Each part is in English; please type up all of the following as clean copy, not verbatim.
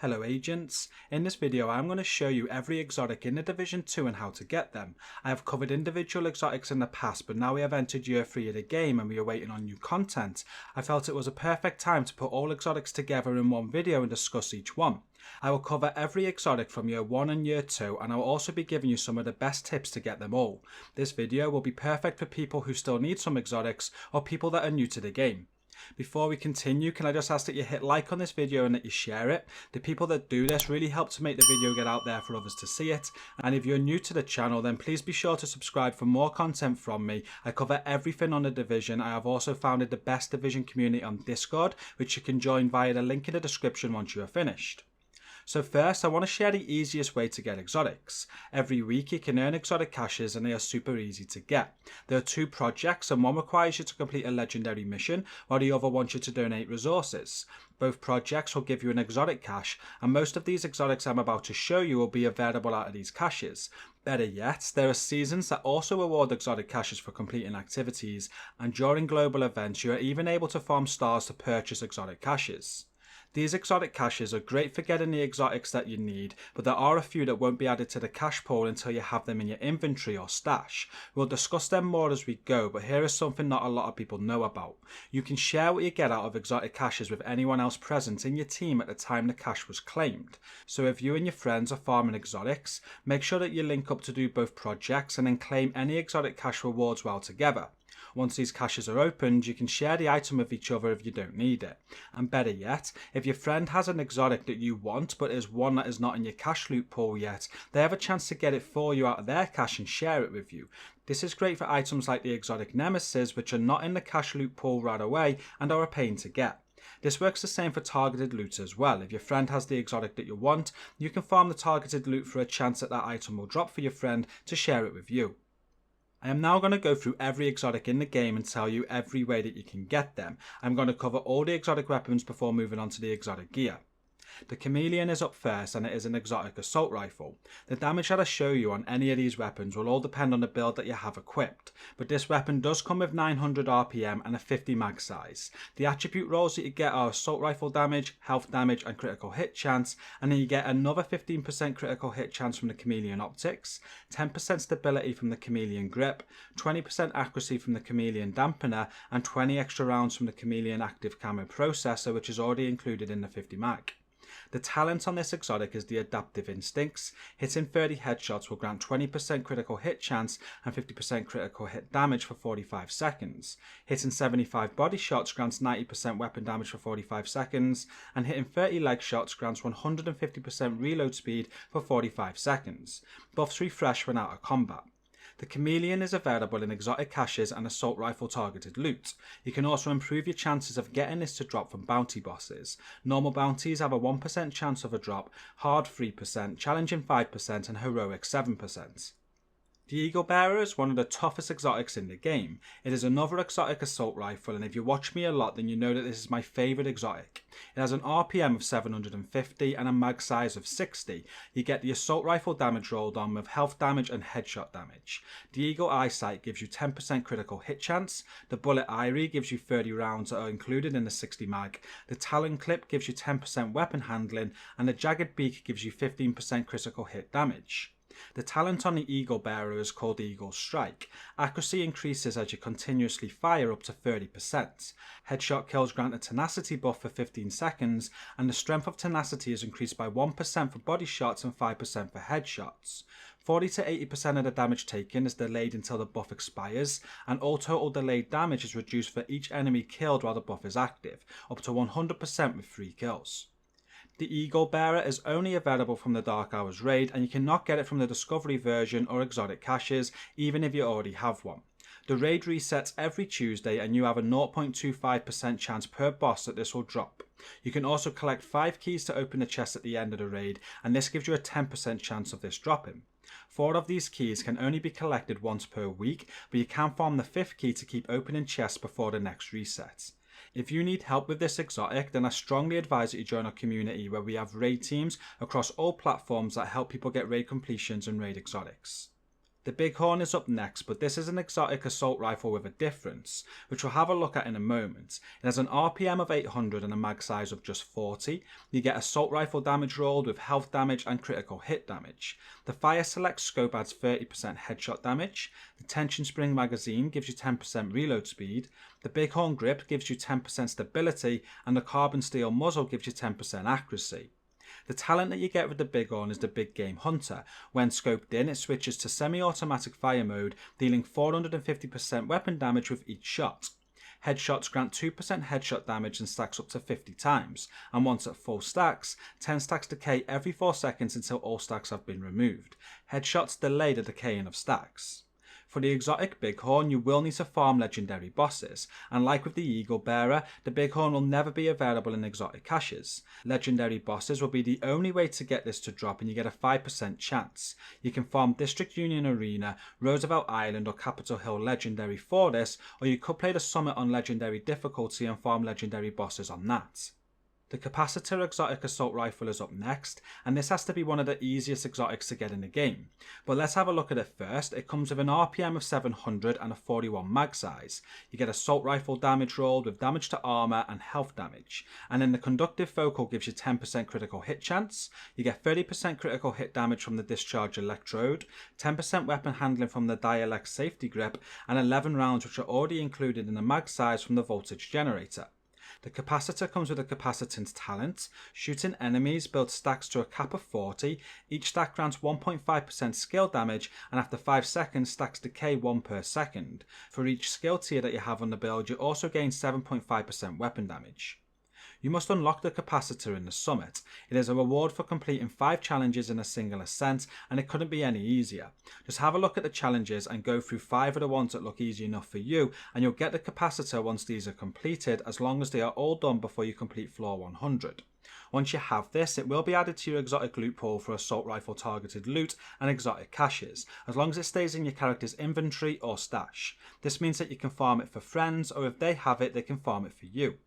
Hello agents, in this video I'm going to show you every exotic in the Division 2 and how to get them. I have covered individual exotics in the past, but now we have entered year 3 of the game and we are waiting on new content. I felt it was a perfect time to put all exotics together in one video and discuss each one. I will cover every exotic from year 1 and year 2, and I will also be giving you some of the best tips to get them all. This video will be perfect for people who still need some exotics or people that are new to the game. Before we continue, can I just ask that you hit like on this video and that you share it? The people that do this really help to make the video get out there for others to see it. And if you're new to the channel, then please be sure to subscribe for more content from me. I cover everything on the Division. I have also founded the best Division community on Discord, which you can join via the link in the description once you are finished. So first, I want to share the easiest way to get exotics. Every week you can earn exotic caches and they are super easy to get. There are 2 projects and one requires you to complete a legendary mission while the other wants you to donate resources. Both projects will give you an exotic cache, and most of these exotics I'm about to show you will be available out of these caches. Better yet, there are seasons that also award exotic caches for completing activities, and during global events you are even able to farm stars to purchase exotic caches. These exotic caches are great for getting the exotics that you need, but there are a few that won't be added to the cache pool until you have them in your inventory or stash. We'll discuss them more as we go, but here is something not a lot of people know about. You can share what you get out of exotic caches with anyone else present in your team at the time the cache was claimed. So if you and your friends are farming exotics, make sure that you link up to do both projects and then claim any exotic cache rewards while together. Once these caches are opened, you can share the item with each other if you don't need it. And better yet, if your friend has an exotic that you want but is one that is not in your cache loot pool yet, they have a chance to get it for you out of their cache and share it with you. This is great for items like the exotic Nemesis, which are not in the cache loot pool right away and are a pain to get. This works the same for targeted loot as well. If your friend has the exotic that you want, you can farm the targeted loot for a chance that item will drop for your friend to share it with you. I am now going to go through every exotic in the game and tell you every way that you can get them. I'm going to cover all the exotic weapons before moving on to the exotic gear. The Chameleon is up first and it is an exotic assault rifle. The damage that I show you on any of these weapons will all depend on the build that you have equipped, but this weapon does come with 900 RPM and a 50 mag size. The attribute rolls that you get are assault rifle damage, health damage and critical hit chance, and then you get another 15% critical hit chance from the Chameleon optics, 10% stability from the Chameleon grip, 20% accuracy from the Chameleon dampener, and 20 extra rounds from the Chameleon active camo processor, which is already included in the 50 mag. The talent on this exotic is the Adaptive Instincts. Hitting 30 headshots will grant 20% critical hit chance and 50% critical hit damage for 45 seconds. Hitting 75 body shots grants 90% weapon damage for 45 seconds, and hitting 30 leg shots grants 150% reload speed for 45 seconds. Buffs refresh when out of combat. The Chameleon is available in exotic caches and assault rifle targeted loot. You can also improve your chances of getting this to drop from bounty bosses. Normal bounties have a 1% chance of a drop, hard 3%, challenging 5% and heroic 7%. The Eagle Bearer is one of the toughest exotics in the game. It is another exotic assault rifle, and if you watch me a lot then you know that this is my favourite exotic. It has an RPM of 750 and a mag size of 60. You get the assault rifle damage rolled on with health damage and headshot damage. The Eagle Eyesight gives you 10% critical hit chance. The Bullet Eyrie gives you 30 rounds that are included in the 60 mag. The Talon Clip gives you 10% weapon handling, and the Jagged Beak gives you 15% critical hit damage. The talent on the Eagle Bearer is called Eagle Strike. Accuracy increases as you continuously fire up to 30%. Headshot kills grant a tenacity buff for 15 seconds, and the strength of tenacity is increased by 1% for body shots and 5% for headshots. 40 to 80% of the damage taken is delayed until the buff expires, and all total delayed damage is reduced for each enemy killed while the buff is active, up to 100% with 3 kills. The Eagle Bearer is only available from the Dark Hours raid, and you cannot get it from the Discovery version or exotic caches, even if you already have one. The raid resets every Tuesday and you have a 0.25% chance per boss that this will drop. You can also collect 5 keys to open the chest at the end of the raid, and this gives you a 10% chance of this dropping. 4 of these keys can only be collected once per week, but you can farm the 5th key to keep opening chests before the next reset. If you need help with this exotic, then I strongly advise that you join our community where we have raid teams across all platforms that help people get raid completions and raid exotics. The Bighorn is up next, but this is an exotic assault rifle with a difference, which we'll have a look at in a moment. It has an RPM of 800 and a mag size of just 40. You get assault rifle damage rolled with health damage and critical hit damage. The Fire Select scope adds 30% headshot damage. The Tension Spring magazine gives you 10% reload speed. The Bighorn grip gives you 10% stability, and the carbon steel muzzle gives you 10% accuracy. The talent that you get with the Bighorn is the Big Game Hunter. When scoped in, it switches to semi-automatic fire mode, dealing 450% weapon damage with each shot. Headshots grant 2% headshot damage and stacks up to 50 times, and once at full stacks, 10 stacks decay every 4 seconds until all stacks have been removed. Headshots delay the decaying of stacks. For the exotic Bighorn, you will need to farm legendary bosses, and like with the Eagle Bearer, the Bighorn will never be available in exotic caches. Legendary bosses will be the only way to get this to drop, and you get a 5% chance. You can farm District Union Arena, Roosevelt Island or Capitol Hill Legendary for this, or you could play the Summit on Legendary difficulty and farm legendary bosses on that. The Capacitor exotic assault rifle is up next, and this has to be one of the easiest exotics to get in the game. But let's have a look at it first. It comes with an RPM of 700 and a 41 mag size. You get assault rifle damage rolled with damage to armor and health damage. And then the conductive focal gives you 10% critical hit chance. You get 30% critical hit damage from the discharge electrode, 10% weapon handling from the Dialect safety grip, and 11 rounds which are already included in the mag size from the voltage generator. The Capacitor comes with a Capacitance talent. Shooting enemies builds stacks to a cap of 40. Each stack grants 1.5% skill damage, and after 5 seconds stacks decay 1 per second. For each skill tier that you have on the build, you also gain 7.5% weapon damage. You must unlock the Capacitor in the Summit. It is a reward for completing 5 challenges in a single ascent, and it couldn't be any easier. Just have a look at the challenges and go through 5 of the ones that look easy enough for you, and you'll get the Capacitor once these are completed, as long as they are all done before you complete floor 100. Once you have this, it will be added to your exotic loot pool for assault rifle targeted loot and exotic caches, as long as it stays in your character's inventory or stash. This means that you can farm it for friends, or if they have it, they can farm it for you.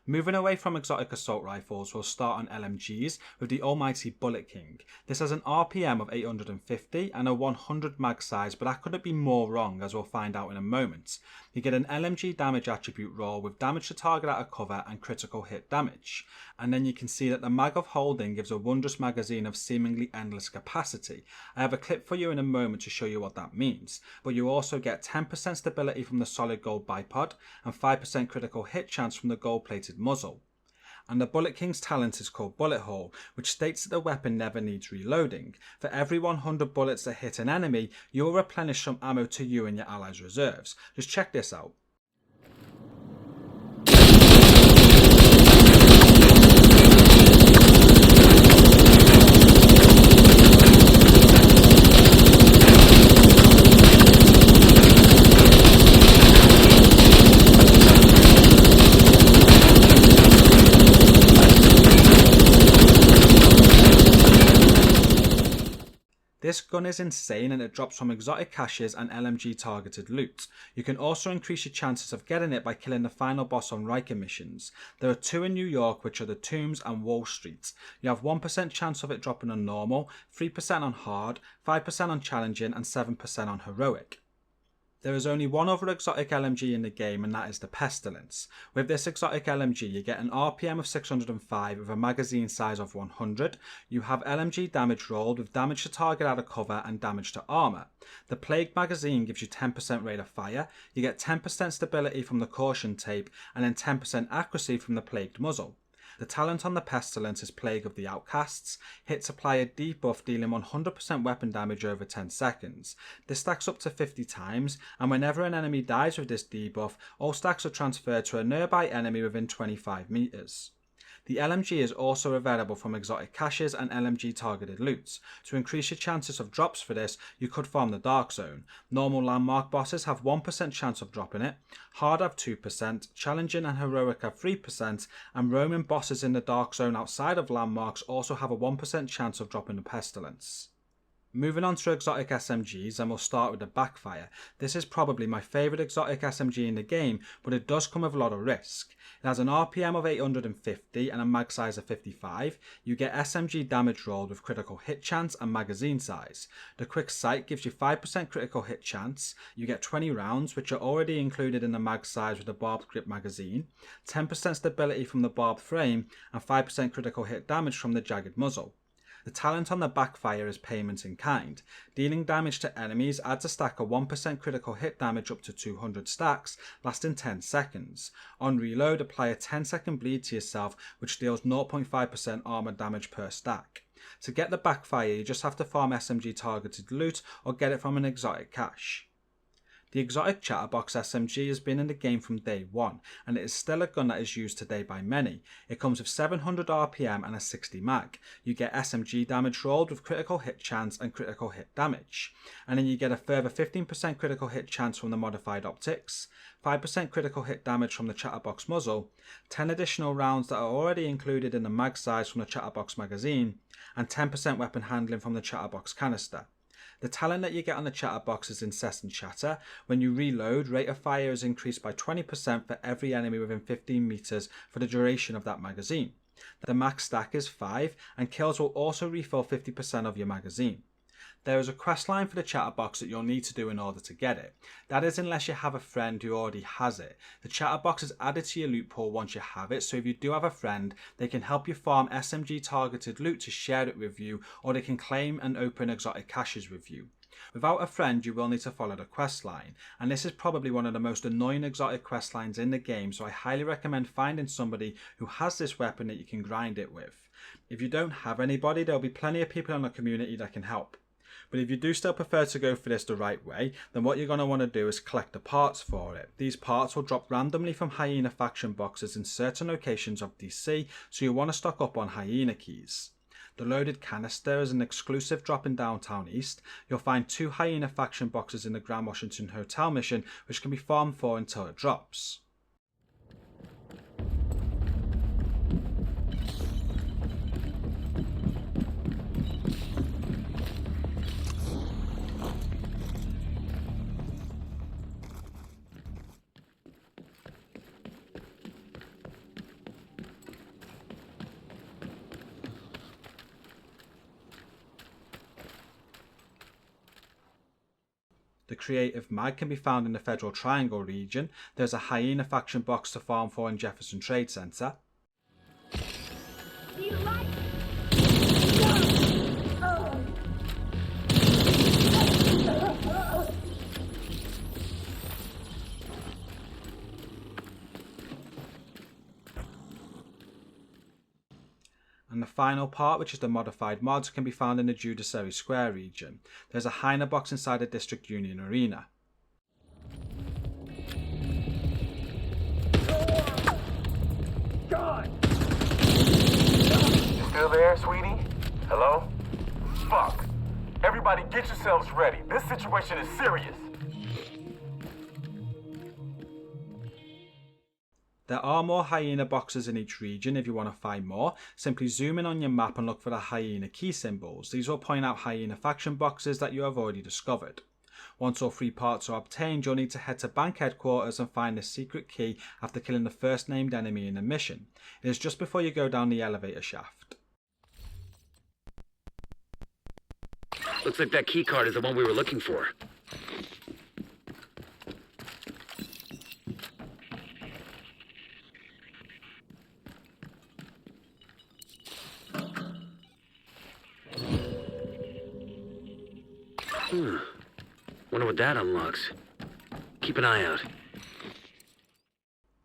Moving away from exotic assault rifles, we'll start on LMGs with the almighty Bullet King. This has an RPM of 850 and a 100 mag size, but that couldn't be more wrong, as we'll find out in a moment. You get an LMG damage attribute roll with damage to target out of cover and critical hit damage. And then you can see that the mag of holding gives a wondrous magazine of seemingly endless capacity. I have a clip for you in a moment to show you what that means, but you also get 10% stability from the solid gold bipod and 5% critical hit chance from the gold plated muzzle. And the Bullet King's talent is called Bullet Hole, which states that the weapon never needs reloading. For every 100 bullets that hit an enemy, you will replenish some ammo to you and your allies' reserves. Just check this out. This gun is insane, and it drops from exotic caches and LMG targeted loot. You can also increase your chances of getting it by killing the final boss on Riker missions. There are 2 in New York, which are the Tombs and Wall Street. You have 1% chance of it dropping on normal, 3% on hard, 5% on challenging and 7% on heroic. There is only one other exotic LMG in the game, and that is the Pestilence. With this exotic LMG, you get an RPM of 605 with a magazine size of 100. You have LMG damage rolled with damage to target out of cover and damage to armor. The Plague magazine gives you 10% rate of fire. You get 10% stability from the caution tape and then 10% accuracy from the plagued muzzle. The talent on the Pestilence is Plague of the Outcasts. Hits apply a debuff dealing 100% weapon damage over 10 seconds. This stacks up to 50 times, and whenever an enemy dies with this debuff, all stacks are transferred to a nearby enemy within 25 meters. The LMG is also available from exotic caches and LMG targeted loots. To increase your chances of drops for this, you could farm the Dark Zone. Normal landmark bosses have 1% chance of dropping it, hard have 2%, challenging and heroic have 3%, and roaming bosses in the Dark Zone outside of landmarks also have a 1% chance of dropping the Pestilence. Moving on to exotic SMGs, and we'll start with the Backfire. This is probably my favourite exotic SMG in the game, but it does come with a lot of risk. It has an RPM of 850 and a mag size of 55. You get SMG damage rolled with critical hit chance and magazine size. The quick sight gives you 5% critical hit chance. You get 20 rounds, which are already included in the mag size with the barbed grip magazine, 10% stability from the barbed frame, and 5% critical hit damage from the jagged muzzle. The talent on the Backfire is payment in kind. Dealing damage to enemies adds a stack of 1% critical hit damage up to 200 stacks, lasting 10 seconds. On reload, apply a 10-second bleed to yourself, which deals 0.5% armor damage per stack. To get the Backfire, you just have to farm SMG targeted loot or get it from an exotic cache. The exotic Chatterbox SMG has been in the game from day one, and it is still a gun that is used today by many. It comes with 700 RPM and a 60 mag. You get SMG damage rolled with critical hit chance and critical hit damage. And then you get a further 15% critical hit chance from the modified optics, 5% critical hit damage from the Chatterbox muzzle, 10 additional rounds that are already included in the mag size from the Chatterbox magazine, and 10% weapon handling from the Chatterbox canister. The talent that you get on the Chatterbox is incessant chatter. When you reload, rate of fire is increased by 20% for every enemy within 15 meters for the duration of that magazine. The max stack is 5, and kills will also refill 50% of your magazine. There is a questline for the Chatterbox that you'll need to do in order to get it. That is unless you have a friend who already has it. The Chatterbox is added to your loot pool once you have it, so if you do have a friend, they can help you farm SMG targeted loot to share it with you, or they can claim and open exotic caches with you. Without a friend, you will need to follow the questline, and this is probably one of the most annoying exotic questlines in the game, so I highly recommend finding somebody who has this weapon that you can grind it with. If you don't have anybody, there will be plenty of people in the community that can help. But if you do still prefer to go for this the right way, then what you're going to want to do is collect the parts for it. These parts will drop randomly from Hyena faction boxes in certain locations of DC, so you'll want to stock up on Hyena keys. The loaded canister is an exclusive drop in Downtown East. You'll find 2 Hyena faction boxes in the Grand Washington Hotel mission, which can be farmed for until it drops. The creative mag can be found in the Federal Triangle region. There's a Hyena faction box to farm for in Jefferson Trade Center. And the final part, which is the modified mods, can be found in the Judiciary Square region. There's a Hyena box inside the District Union Arena. God! You still there, sweetie? Hello? Fuck! Everybody get yourselves ready. This situation is serious. There are more Hyena boxes in each region. If you want to find more, simply zoom in on your map and look for the Hyena key symbols. These will point out Hyena faction boxes that you have already discovered. Once all 3 parts are obtained, you'll need to head to bank headquarters and find the secret key after killing the first named enemy in the mission. It is just before you go down the elevator shaft. Looks like that key card is the one we were looking for. Wonder what that unlocks. Keep an eye out.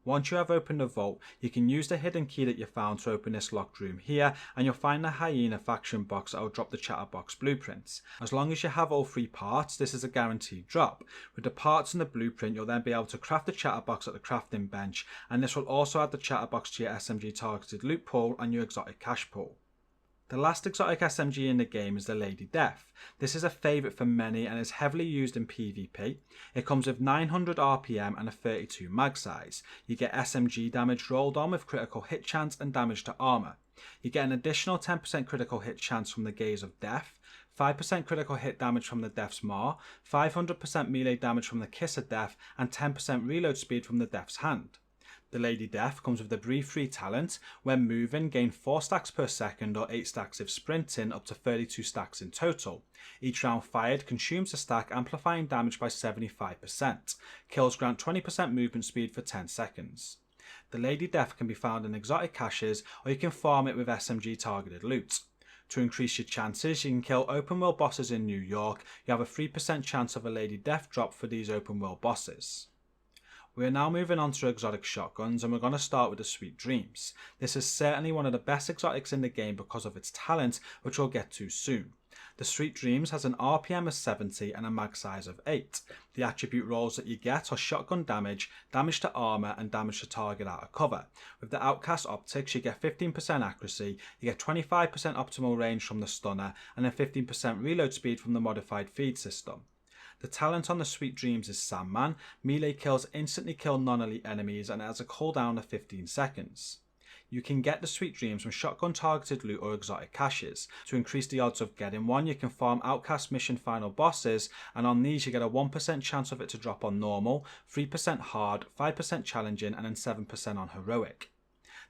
Once you have opened the vault, you can use the hidden key that you found to open this locked room here, and you'll find the Hyena faction box that will drop the Chatterbox blueprints. As long as you have all 3 parts, this is a guaranteed drop. With the parts and the blueprint, you'll then be able to craft the Chatterbox at the crafting bench, and this will also add the Chatterbox to your SMG targeted loot pool and your exotic cache pool. The last exotic SMG in the game is the Lady Death. This is a favourite for many and is heavily used in PvP. It comes with 900 RPM and a 32 mag size. You get SMG damage rolled on with critical hit chance and damage to armour. You get an additional 10% critical hit chance from the Gaze of Death, 5% critical hit damage from the Death's Maw, 500% melee damage from the Kiss of Death, and 10% reload speed from the Death's Hand. The Lady Death comes with the Breathe Free talent. When moving, gain 4 stacks per second or 8 stacks if sprinting, up to 32 stacks in total. Each round fired consumes a stack, amplifying damage by 75%. Kills grant 20% movement speed for 10 seconds. The Lady Death can be found in exotic caches, or you can farm it with SMG targeted loot. To increase your chances, you can kill open world bosses in New York. You have a 3% chance of a Lady Death drop for these open world bosses. We are now moving on to exotic shotguns, and we're going to start with the Sweet Dreams. This is certainly one of the best exotics in the game because of its talent, which we'll get to soon. The Sweet Dreams has an RPM of 70 and a mag size of 8. The attribute rolls that you get are shotgun damage, damage to armor, and damage to target out of cover. With the Outcast optics, you get 15% accuracy, you get 25% optimal range from the stunner, and then 15% reload speed from the modified feed system. The talent on the Sweet Dreams is Sandman. Melee kills instantly kill non-elite enemies and it has a cooldown of 15 seconds. You can get the Sweet Dreams from shotgun targeted loot or exotic caches. To increase the odds of getting one, you can farm Outcast mission final bosses, and on these you get a 1% chance of it to drop on normal, 3% hard, 5% challenging, and then 7% on heroic.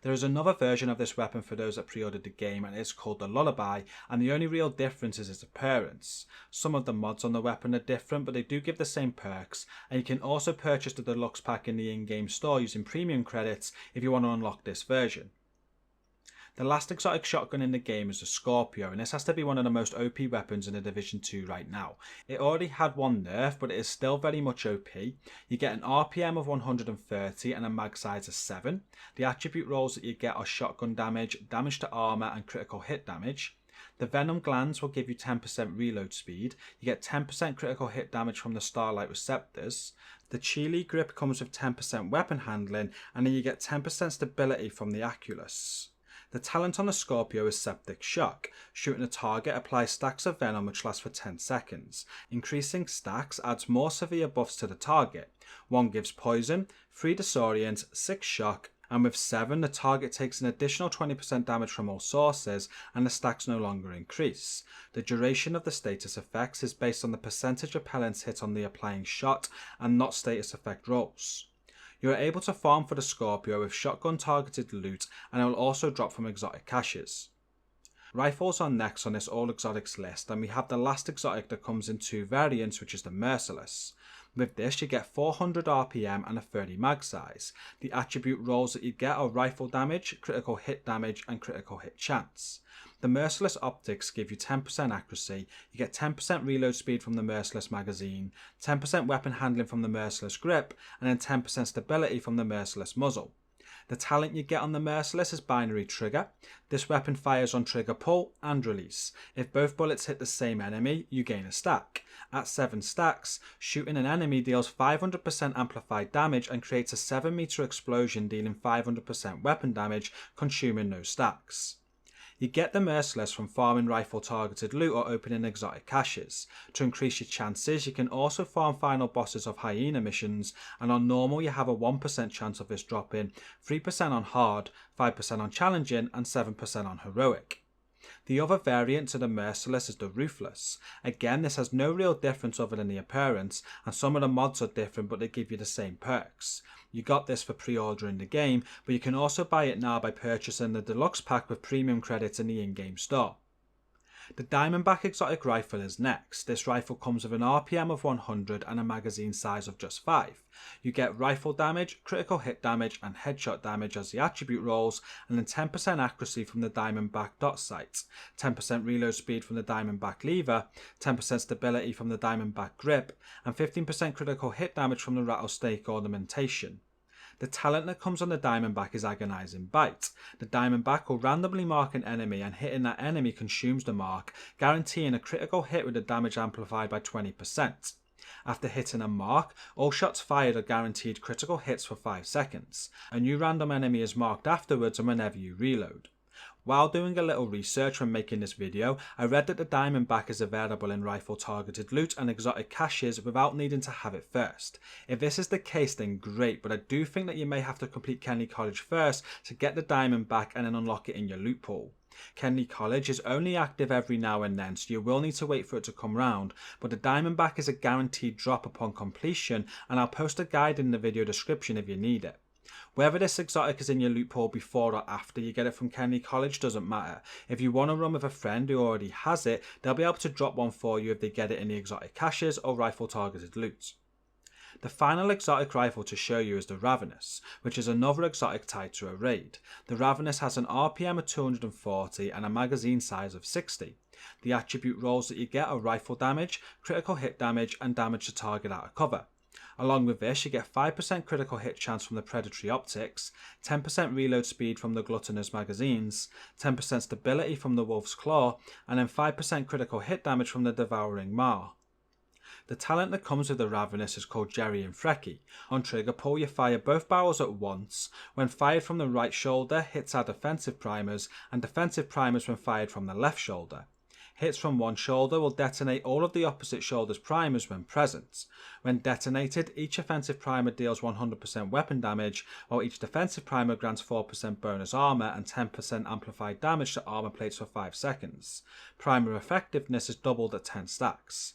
There is another version of this weapon for those that pre-ordered the game, and it is called the Lullaby, and the only real difference is its appearance. Some of the mods on the weapon are different, but they do give the same perks, and you can also purchase the deluxe pack in the in-game store using premium credits if you want to unlock this version. The last exotic shotgun in the game is the Scorpio, and this has to be one of the most OP weapons in the Division 2 right now. It already had one nerf, but it is still very much OP. You get an RPM of 130 and a mag size of 7. The attribute rolls that you get are shotgun damage, damage to armor, and critical hit damage. The Venom Glands will give you 10% reload speed. You get 10% critical hit damage from the Starlight Receptors. The Chile Grip comes with 10% weapon handling, and then you get 10% stability from the Aculus. The talent on the Scorpio is Septic Shock. Shooting a target applies stacks of venom which last for 10 seconds. Increasing stacks adds more severe buffs to the target. 1 gives poison, 3 disorient, 6 shock, and with 7 the target takes an additional 20% damage from all sources and the stacks no longer increase. The duration of the status effects is based on the percentage repellents hit on the applying shot and not status effect rolls. You are able to farm for the Scorpio with shotgun targeted loot, and it will also drop from exotic caches. Rifles are next on this all exotics list, and we have the last exotic that comes in 2 variants, which is the Merciless. With this you get 400 RPM and a 30 mag size. The attribute rolls that you get are rifle damage, critical hit damage, and critical hit chance. The Merciless optics give you 10% accuracy, you get 10% reload speed from the Merciless magazine, 10% weapon handling from the Merciless grip, and then 10% stability from the Merciless muzzle. The talent you get on the Merciless is Binary Trigger. This weapon fires on trigger pull and release. If both bullets hit the same enemy, you gain a stack. At 7 stacks, shooting an enemy deals 500% amplified damage and creates a 7-meter explosion dealing 500% weapon damage, consuming no stacks. You get the Merciless from farming rifle targeted loot or opening exotic caches. To increase your chances, you can also farm final bosses of Hyena missions, and on normal you have a 1% chance of this dropping, 3% on hard, 5% on challenging, and 7% on heroic. The other variant to the Merciless is the Ruthless. Again, this has no real difference other than the appearance, and some of the mods are different but they give you the same perks. You got this for pre-ordering the game, but you can also buy it now by purchasing the deluxe pack with premium credits in the in-game store. The Diamondback exotic rifle is next. This rifle comes with an RPM of 100 and a magazine size of just 5. You get rifle damage, critical hit damage, and headshot damage as the attribute rolls, and then 10% accuracy from the Diamondback dot sights, 10% reload speed from the Diamondback lever, 10% stability from the Diamondback grip, and 15% critical hit damage from the Rattlesnake ornamentation. The talent that comes on the Diamondback is Agonizing Bite. The Diamondback will randomly mark an enemy, and hitting that enemy consumes the mark, guaranteeing a critical hit with the damage amplified by 20%. After hitting a mark, all shots fired are guaranteed critical hits for 5 seconds. A new random enemy is marked afterwards and whenever you reload. While doing a little research when making this video, I read that the Diamondback is available in rifle targeted loot and exotic caches without needing to have it first. If this is the case then great, but I do think that you may have to complete Kenny College first to get the Diamondback and then unlock it in your loot pool. Kenley College is only active every now and then, so you will need to wait for it to come round, but the Diamondback is a guaranteed drop upon completion, and I'll post a guide in the video description if you need it. Whether this exotic is in your loot pool before or after you get it from Kenley College doesn't matter. If you want to run with a friend who already has it, they'll be able to drop one for you if they get it in the exotic caches or rifle targeted loot. The final exotic rifle to show you is the Ravenous, which is another exotic tied to a raid. The Ravenous has an RPM of 240 and a magazine size of 60. The attribute rolls that you get are rifle damage, critical hit damage and damage to target out of cover. Along with this, you get 5% critical hit chance from the predatory optics, 10% reload speed from the gluttonous magazines, 10% stability from the wolf's claw, and then 5% critical hit damage from the devouring maw. The talent that comes with the Ravenous is called Jerry and Frecky. On trigger pull, you fire both barrels at once. When fired from the right shoulder, hits are defensive primers, and defensive primers when fired from the left shoulder. Hits from one shoulder will detonate all of the opposite shoulder's primers when present. When detonated, each offensive primer deals 100% weapon damage, while each defensive primer grants 4% bonus armor and 10% amplified damage to armor plates for 5 seconds. Primer effectiveness is doubled at 10 stacks.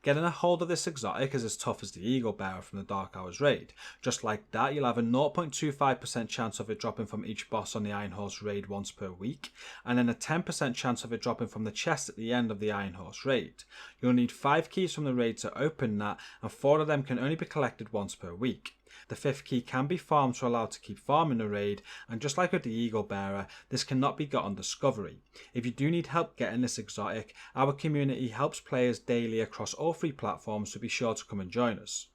Getting a hold of this exotic is as tough as the Eagle Bearer from the Dark Hours raid. Just like that, you'll have a 0.25% chance of it dropping from each boss on the Iron Horse raid once per week, and then a 10% chance of it dropping from the chest at the end of the Iron Horse raid. You'll need 5 keys from the raid to open that, and 4 of them can only be collected once per week. The 5th key can be farmed to allow to keep farming the raid, and just like with the Eagle Bearer, this cannot be got on discovery. If you do need help getting this exotic, our community helps players daily across all 3 platforms, so be sure to come and join us.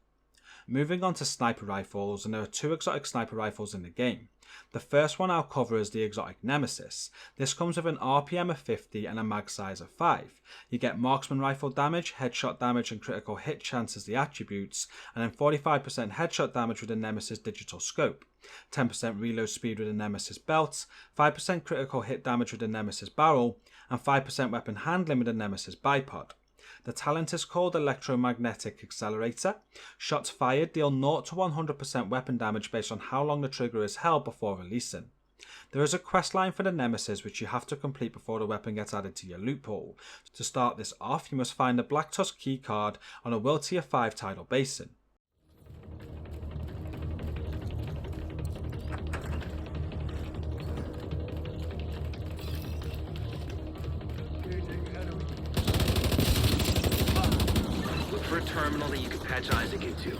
Moving on to sniper rifles, and there are 2 exotic sniper rifles in the game. The first one I'll cover is the exotic Nemesis. This comes with an RPM of 50 and a mag size of 5. You get marksman rifle damage, headshot damage and critical hit chance as the attributes, and then 45% headshot damage with the Nemesis digital scope, 10% reload speed with the Nemesis belt, 5% critical hit damage with the Nemesis barrel, and 5% weapon handling with the Nemesis bipod. The talent is called Electromagnetic Accelerator. Shots fired deal 0 to 100% weapon damage based on how long the trigger is held before releasing. There is a quest line for the Nemesis which you have to complete before the weapon gets added to your loot pool. To start this off, you must find the Black Tusk keycard on a World Tier 5 tidal basin. For a terminal that you can patch Isaac into.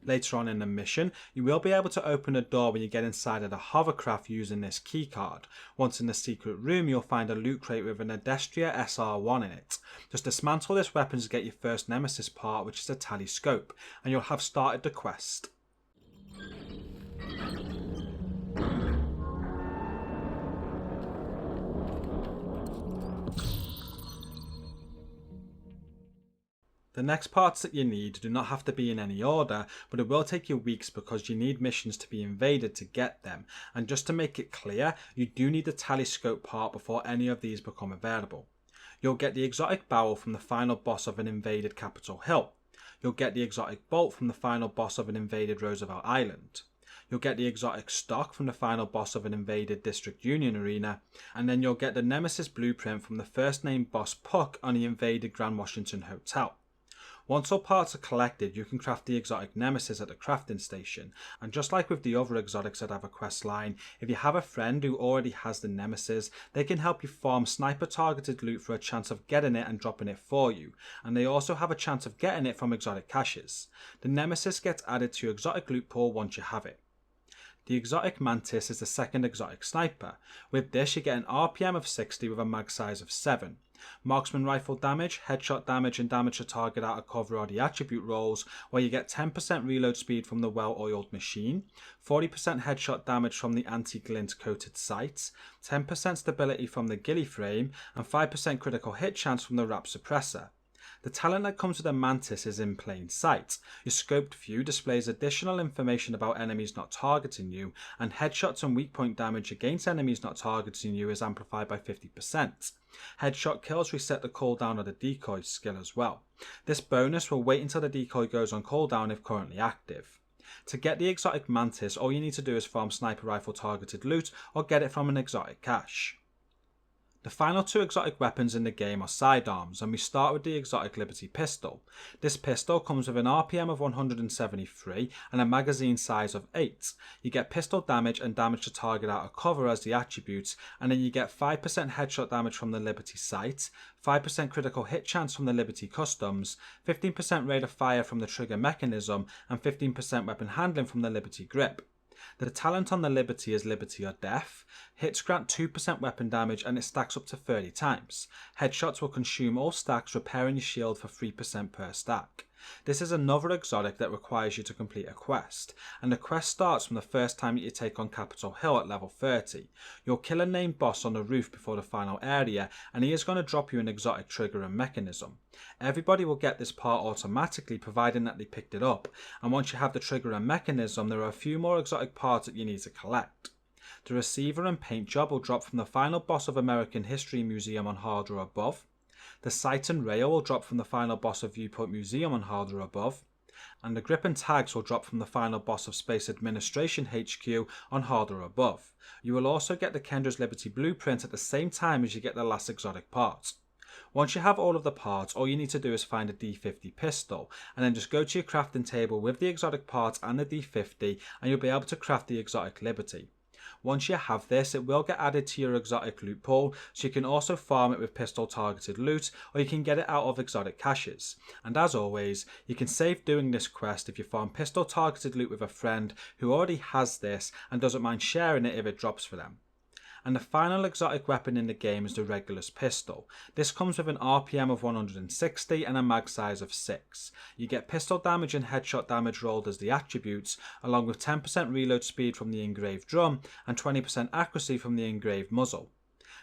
Later on in the mission, you will be able to open a door when you get inside of the hovercraft using this keycard. Once in the secret room, you'll find a loot crate with an Adestria SR1 in it. Just dismantle this weapon to get your first Nemesis part, which is a tally scope, and you'll have started the quest. The next parts that you need do not have to be in any order, but it will take you weeks because you need missions to be invaded to get them. And just to make it clear, you do need the telescope part before any of these become available. You'll get the exotic barrel from the final boss of an invaded Capitol Hill. You'll get the exotic bolt from the final boss of an invaded Roosevelt Island. You'll get the exotic stock from the final boss of an invaded District Union arena, and then you'll get the Nemesis blueprint from the first named boss Puck on the invaded Grand Washington Hotel. Once all parts are collected, you can craft the exotic Nemesis at the crafting station, and just like with the other exotics that have a quest line, if you have a friend who already has the Nemesis, they can help you farm sniper targeted loot for a chance of getting it and dropping it for you, and they also have a chance of getting it from exotic caches. The Nemesis gets added to your exotic loot pool once you have it. The exotic Mantis is the second exotic sniper. With this you get an RPM of 60 with a mag size of 7. Marksman rifle damage, headshot damage and damage to target out of cover are the attribute rolls, where you get 10% reload speed from the well-oiled machine, 40% headshot damage from the anti-glint coated sights, 10% stability from the ghillie frame, and 5% critical hit chance from the wrap suppressor. The talent that comes with a Mantis is in plain sight. Your scoped view displays additional information about enemies not targeting you, and headshots and weak point damage against enemies not targeting you is amplified by 50%. Headshot kills reset the cooldown of the decoy skill as well. This bonus will wait until the decoy goes on cooldown if currently active. To get the exotic Mantis, all you need to do is farm sniper rifle targeted loot or get it from an exotic cache. The final two exotic weapons in the game are sidearms, and we start with the exotic Liberty pistol. This pistol comes with an RPM of 173 and a magazine size of 8. You get pistol damage and damage to target out of cover as the attributes, and then you get 5% headshot damage from the Liberty sight, 5% critical hit chance from the Liberty customs, 15% rate of fire from the trigger mechanism, and 15% weapon handling from the Liberty grip. The talent on the Liberty is Liberty or Death. Hits grant 2% weapon damage and it stacks up to 30 times. Headshots will consume all stacks, repairing your shield for 3% per stack. This is another exotic that requires you to complete a quest, and the quest starts from the first time that you take on Capitol Hill at level 30. You'll kill a named boss on the roof before the final area, and he is going to drop you an exotic trigger and mechanism. Everybody will get this part automatically providing that they picked it up, and once you have the trigger and mechanism, there are a few more exotic parts that you need to collect. The receiver and paint job will drop from the final boss of American History Museum on hard or above. The sight and rail will drop from the final boss of Viewpoint Museum on hard or above, and the grip and tags will drop from the final boss of Space Administration HQ on hard or above. You will also get the Kendra's Liberty blueprint at the same time as you get the last exotic part. Once you have all of the parts, all you need to do is find a D50 pistol, and then just go to your crafting table with the exotic parts and the D50, and you'll be able to craft the exotic Liberty. Once you have this, it will get added to your exotic loot pool, so you can also farm it with pistol targeted loot, or you can get it out of exotic caches. And as always, you can save doing this quest if you farm pistol targeted loot with a friend who already has this and doesn't mind sharing it if it drops for them. And the final exotic weapon in the game is the Regulus pistol. This comes with an RPM of 160 and a mag size of 6. You get pistol damage and headshot damage rolled as the attributes, along with 10% reload speed from the engraved drum and 20% accuracy from the engraved muzzle.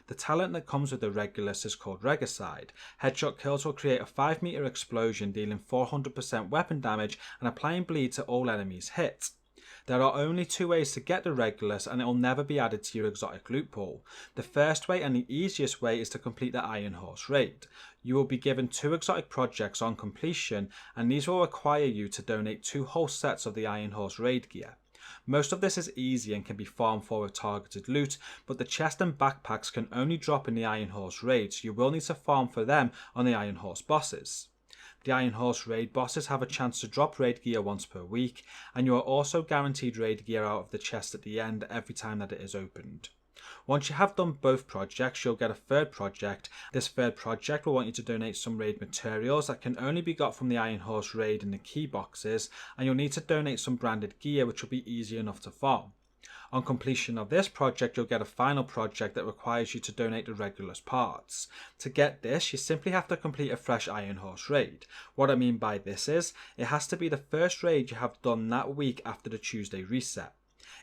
The talent that comes with the Regulus is called Regicide. Headshot kills will create a 5 meter explosion, dealing 400% weapon damage and applying bleed to all enemies hit. There are only two ways to get the Regulus, and it will never be added to your exotic loot pool. The first way and the easiest way is to complete the Iron Horse raid. You will be given 2 exotic projects on completion, and these will require you to donate 2 whole sets of the Iron Horse raid gear. Most of this is easy and can be farmed for with targeted loot, but the chest and backpacks can only drop in the Iron Horse raid, so you will need to farm for them on the Iron Horse bosses. The Iron Horse raid bosses have a chance to drop raid gear once per week, and you are also guaranteed raid gear out of the chest at the end every time that it is opened. Once you have done both projects, you'll get a third project. This third project will want you to donate some raid materials that can only be got from the Iron Horse raid in the key boxes, and you'll need to donate some branded gear, which will be easy enough to farm. On completion of this project, you'll get a final project that requires you to donate the Regulus parts. To get this, you simply have to complete a fresh Iron Horse raid. What I mean by this is, it has to be the first raid you have done that week after the Tuesday reset.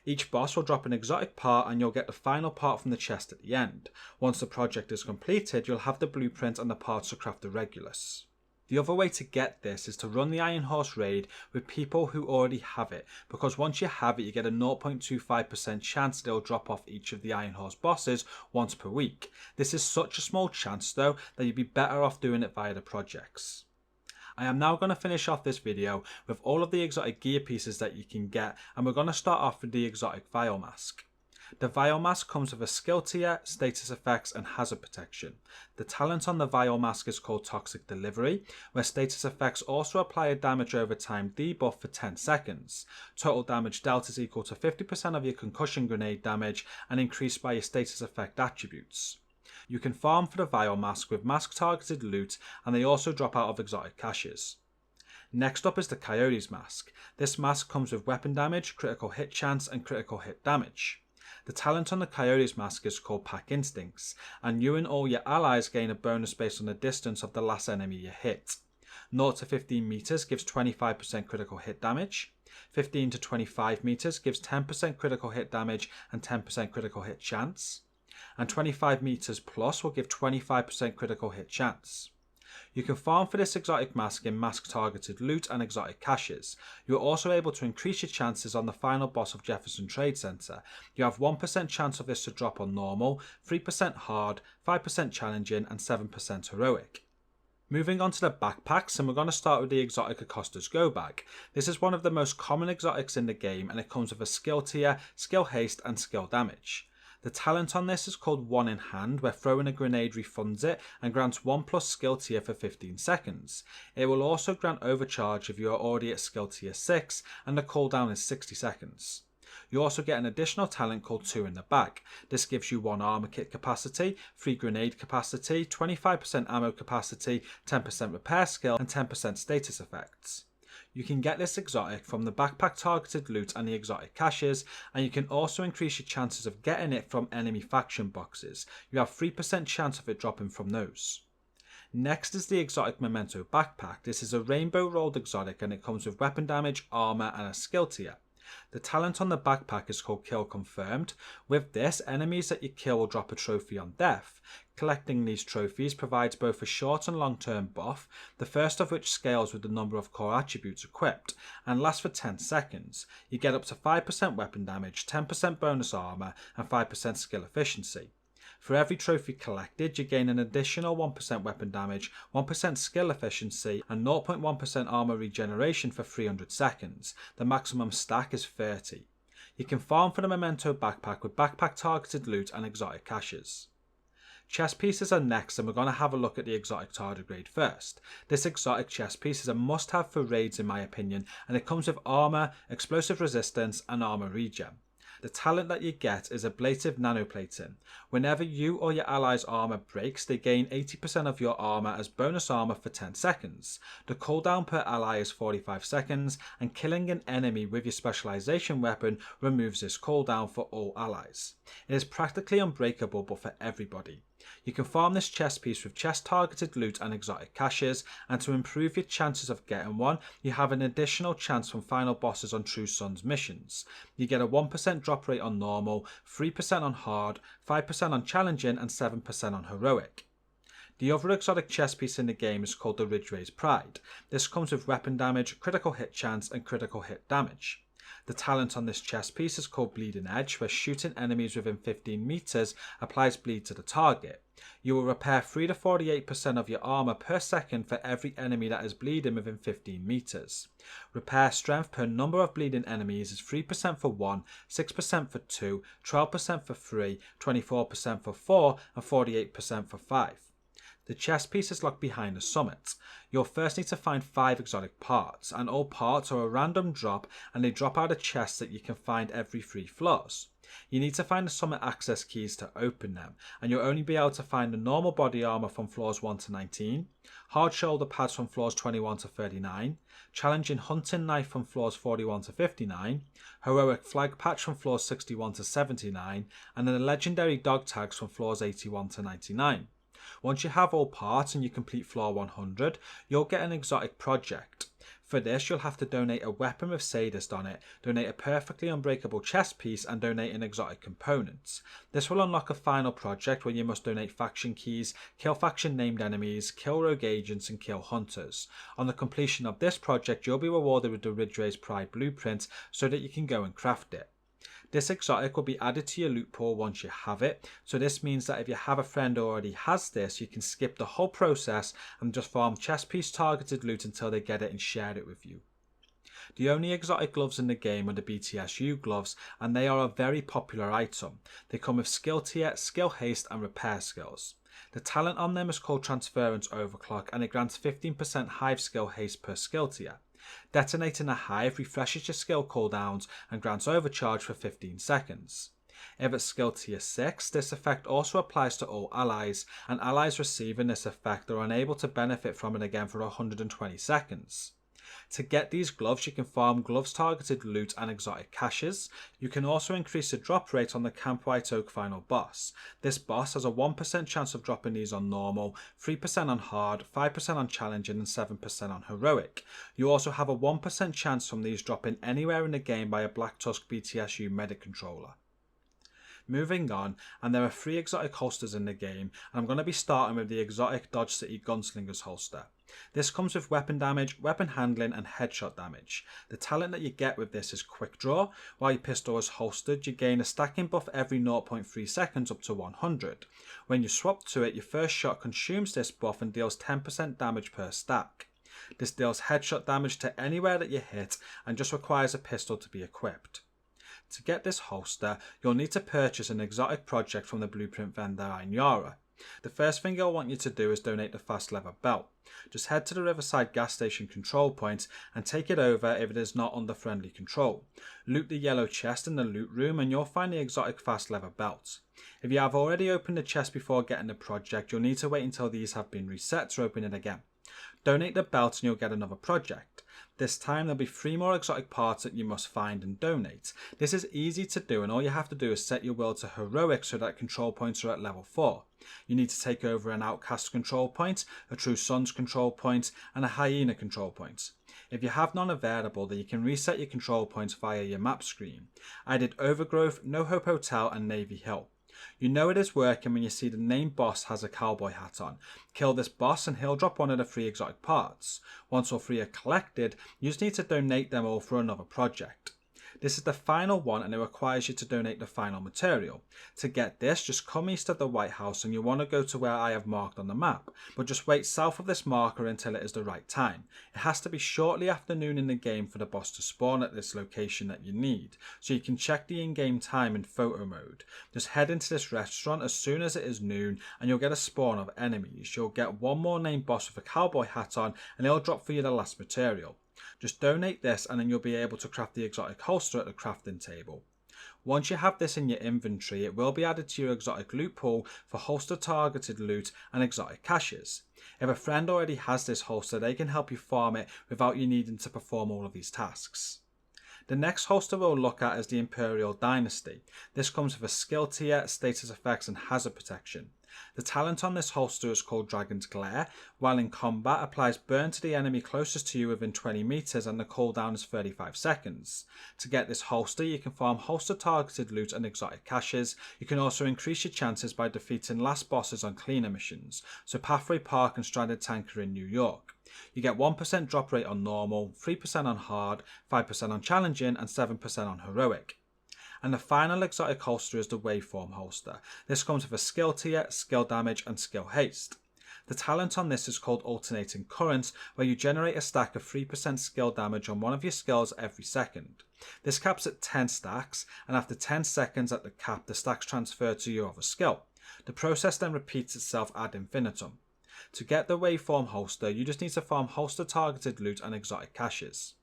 Each boss will drop an exotic part and you'll get the final part from the chest at the end. Once the project is completed, you'll have the blueprint and the parts to craft the Regulus. The other way to get this is to run the Iron Horse raid with people who already have it, because once you have it, you get a 0.25% chance they'll drop off each of the Iron Horse bosses once per week. This is such a small chance though that you'd be better off doing it via the projects. I am now going to finish off this video with all of the exotic gear pieces that you can get, and we're going to start off with the exotic Vial Mask. The Vial Mask comes with a skill tier, status effects and hazard protection. The talent on the Vial Mask is called Toxic Delivery, where status effects also apply a damage over time debuff for 10 seconds. Total damage dealt is equal to 50% of your concussion grenade damage and increased by your status effect attributes. You can farm for the Vial Mask with mask targeted loot, and they also drop out of exotic caches. Next up is the Coyote Mask. This mask comes with weapon damage, critical hit chance and critical hit damage. The talent on the Coyote Mask is called Pack Instincts, and you and all your allies gain a bonus based on the distance of the last enemy you hit. 0 to 15 meters gives 25% critical hit damage. 15 to 25 meters gives 10% critical hit damage and 10% critical hit chance. And 25 meters plus will give 25% critical hit chance. You can farm for this exotic mask in mask targeted loot and exotic caches. You are also able to increase your chances on the final boss of Jefferson Trade Center. You have 1% chance of this to drop on normal, 3% hard, 5% challenging and 7% heroic. Moving on to the backpacks, and we're going to start with the exotic Acosta's Go Bag. This is one of the most common exotics in the game, and it comes with a skill tier, skill haste and skill damage. The talent on this is called One in Hand, where throwing a grenade refunds it and grants 1+ skill tier for 15 seconds. It will also grant overcharge if you are already at skill tier 6 and the cooldown is 60 seconds. You also get an additional talent called 2 in the Bag. This gives you 1 armor kit capacity, 3 grenade capacity, 25% ammo capacity, 10% repair skill and 10% status effects. You can get this exotic from the backpack targeted loot and the exotic caches, and you can also increase your chances of getting it from enemy faction boxes. You have 3% chance of it dropping from those. Next is the exotic Memento Backpack. This is a rainbow rolled exotic and it comes with weapon damage, armor and a skill tier. The talent on the backpack is called Kill Confirmed. With this, enemies that you kill will drop a trophy on death. Collecting these trophies provides both a short and long term buff, the first of which scales with the number of core attributes equipped, and lasts for 10 seconds. You get up to 5% weapon damage, 10% bonus armor, and 5% skill efficiency. For every trophy collected, you gain an additional 1% weapon damage, 1% skill efficiency, and 0.1% armor regeneration for 300 seconds. The maximum stack is 30. You can farm for the Memento Backpack with backpack targeted loot and exotic caches. Chest pieces are next, and we're going to have a look at the exotic Tardigrade first. This exotic chest piece is a must have for raids in my opinion, and it comes with armor, explosive resistance and armor regen. The talent that you get is ablative nanoplating. Whenever you or your allies' armor breaks, they gain 80% of your armor as bonus armor for 10 seconds. The cooldown per ally is 45 seconds, and killing an enemy with your specialization weapon removes this cooldown for all allies. It is practically unbreakable but for everybody. You can farm this chest piece with chest targeted loot and exotic caches, and to improve your chances of getting one, you have an additional chance from final bosses on True Sons missions. You get a 1% drop rate on normal, 3% on hard, 5% on challenging and 7% on heroic. The other exotic chest piece in the game is called the Ridgeway's Pride. This comes with weapon damage, critical hit chance and critical hit damage. The talent on this chest piece is called Bleeding Edge, where shooting enemies within 15 meters applies bleed to the target. You will repair 3 to 48% of your armor per second for every enemy that is bleeding within 15 meters. Repair strength per number of bleeding enemies is 3% for 1, 6% for 2, 12% for 3, 24% for 4 and 48% for 5. The chest piece is locked behind the summit. You'll first need to find 5 exotic parts, and all parts are a random drop and they drop out of chests that you can find every 3 floors. You need to find the summit access keys to open them, and you'll only be able to find the normal body armor from floors 1 to 19, hard shoulder pads from floors 21 to 39, challenging hunting knife from floors 41 to 59, heroic flag patch from floors 61 to 79, and then the legendary dog tags from floors 81 to 99. Once you have all parts and you complete floor 100, you'll get an exotic project. For this, you'll have to donate a weapon with sadist on it, donate a perfectly unbreakable chest piece, and donate an exotic component. This will unlock a final project where you must donate faction keys, kill faction named enemies, kill rogue agents, and kill hunters. On the completion of this project, you'll be rewarded with the Ridgeway's Pride blueprint so that you can go and craft it. This exotic will be added to your loot pool once you have it, so this means that if you have a friend who already has this, you can skip the whole process and just farm chest piece targeted loot until they get it and share it with you. The only exotic gloves in the game are the BTSU Gloves, and they are a very popular item. They come with skill tier, skill haste and repair skills. The talent on them is called Transference Overclock, and it grants 15% hive skill haste per skill tier. Detonating a hive refreshes your skill cooldowns and grants overcharge for 15 seconds. If it's skill tier 6, this effect also applies to all allies, and allies receiving this effect are unable to benefit from it again for 120 seconds. To get these gloves, you can farm gloves targeted loot and exotic caches. You can also increase the drop rate on the Camp White Oak final boss. This boss has a 1% chance of dropping these on normal, 3% on hard, 5% on challenging and 7% on heroic. You also have a 1% chance from these dropping anywhere in the game by a Black Tusk BTSU medic controller. Moving on, and there are 3 exotic holsters in the game, and I'm going to be starting with the exotic Dodge City Gunslingers holster. This comes with weapon damage, weapon handling and headshot damage. The talent that you get with this is quick draw. While your pistol is holstered, you gain a stacking buff every 0.3 seconds up to 100. When you swap to it, your first shot consumes this buff and deals 10% damage per stack. This deals headshot damage to anywhere that you hit and just requires a pistol to be equipped. To get this holster, you'll need to purchase an exotic project from the blueprint vendor Inyara. The first thing you'll want you to do is donate the fast leather belt. Just head to the Riverside gas station control point and take it over if it is not under friendly control. Loot the yellow chest in the loot room and you'll find the exotic fast leather belt. If you have already opened the chest before getting the project, you'll need to wait until these have been reset to open it again. Donate the belt and you'll get another project. This time there'll be 3 more exotic parts that you must find and donate. This is easy to do and all you have to do is set your will to heroic so that control points are at level 4. You need to take over an outcast control point, a true sons control point and a hyena control point. If you have none available, then you can reset your control points via your map screen. I did Overgrowth, No Hope Hotel and Navy Hill. You know it is working when you see the named boss has a cowboy hat on. Kill this boss and he'll drop one of the 3 exotic parts. Once all 3 are collected, you just need to donate them all for another project. This is the final one and it requires you to donate the final material. To get this, just come east of the White House and you want to go to where I have marked on the map, but just wait south of this marker until it is the right time. It has to be shortly after noon in the game for the boss to spawn at this location that you need, so you can check the in-game time in photo mode. Just head into this restaurant as soon as it is noon and you'll get a spawn of enemies. You'll get one more named boss with a cowboy hat on and he'll drop for you the last material. Just donate this and then you'll be able to craft the exotic holster at the crafting table. Once you have this in your inventory, it will be added to your exotic loot pool for holster targeted loot and exotic caches. If a friend already has this holster, they can help you farm it without you needing to perform all of these tasks. The next holster we'll look at is the Imperial Dynasty. This comes with a skill tier, status effects and hazard protection. The talent on this holster is called Dragon's Glare. While in combat, applies burn to the enemy closest to you within 20 meters and the cooldown is 35 seconds. To get this holster, you can farm holster targeted loot and exotic caches. You can also increase your chances by defeating last bosses on cleaner missions, so Pathway Park and Stranded Tanker in New York. You get 1% drop rate on normal, 3% on hard, 5% on challenging and 7% on heroic. And the final exotic holster is the Waveform Holster. This comes with a skill tier, skill damage and skill haste. The talent on this is called Alternating Currents, where you generate a stack of 3% skill damage on one of your skills every second. This caps at 10 stacks, and after 10 seconds at the cap, the stacks transfer to your other skill. The process then repeats itself ad infinitum. To get the Waveform Holster, you just need to farm holster targeted loot and exotic caches.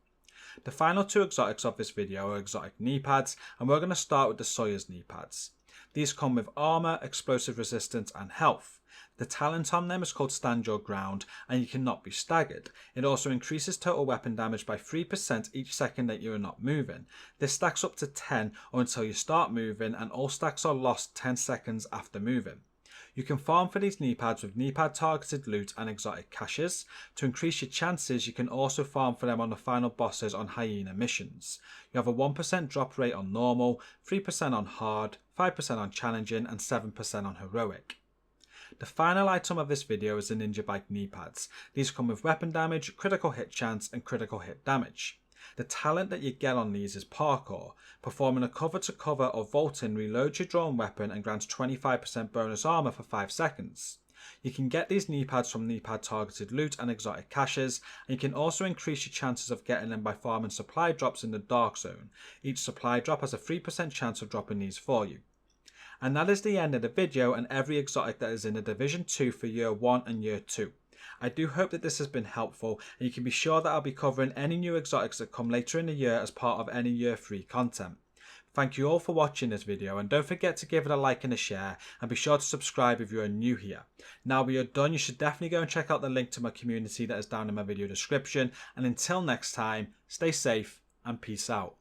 The final 2 exotics of this video are exotic kneepads, and we're going to start with the Sawyer's kneepads. These come with armor, explosive resistance and health. The talent on them is called Stand Your Ground and you cannot be staggered. It also increases total weapon damage by 3% each second that you are not moving. This stacks up to 10 or until you start moving, and all stacks are lost 10 seconds after moving. You can farm for these kneepads with kneepad targeted loot and exotic caches. To increase your chances, you can also farm for them on the final bosses on hyena missions. You have a 1% drop rate on normal, 3% on hard, 5% on challenging and 7% on heroic. The final item of this video is the NinjaBike Kneepads. These come with weapon damage, critical hit chance and critical hit damage. The talent that you get on these is parkour. Performing a cover to cover or vaulting reloads your drawn weapon and grants 25% bonus armor for 5 seconds. You can get these kneepads from kneepad targeted loot and exotic caches, and you can also increase your chances of getting them by farming supply drops in the dark zone. Each supply drop has a 3% chance of dropping these for you. And that is the end of the video and every exotic that is in the Division 2 for Year 1 and Year 2. I do hope that this has been helpful, and you can be sure that I'll be covering any new exotics that come later in the year as part of any Year 3 content. Thank you all for watching this video, and don't forget to give it a like and a share, and be sure to subscribe if you are new here. Now we are done, you should definitely go and check out the link to my community that is down in my video description, and until next time, stay safe and peace out.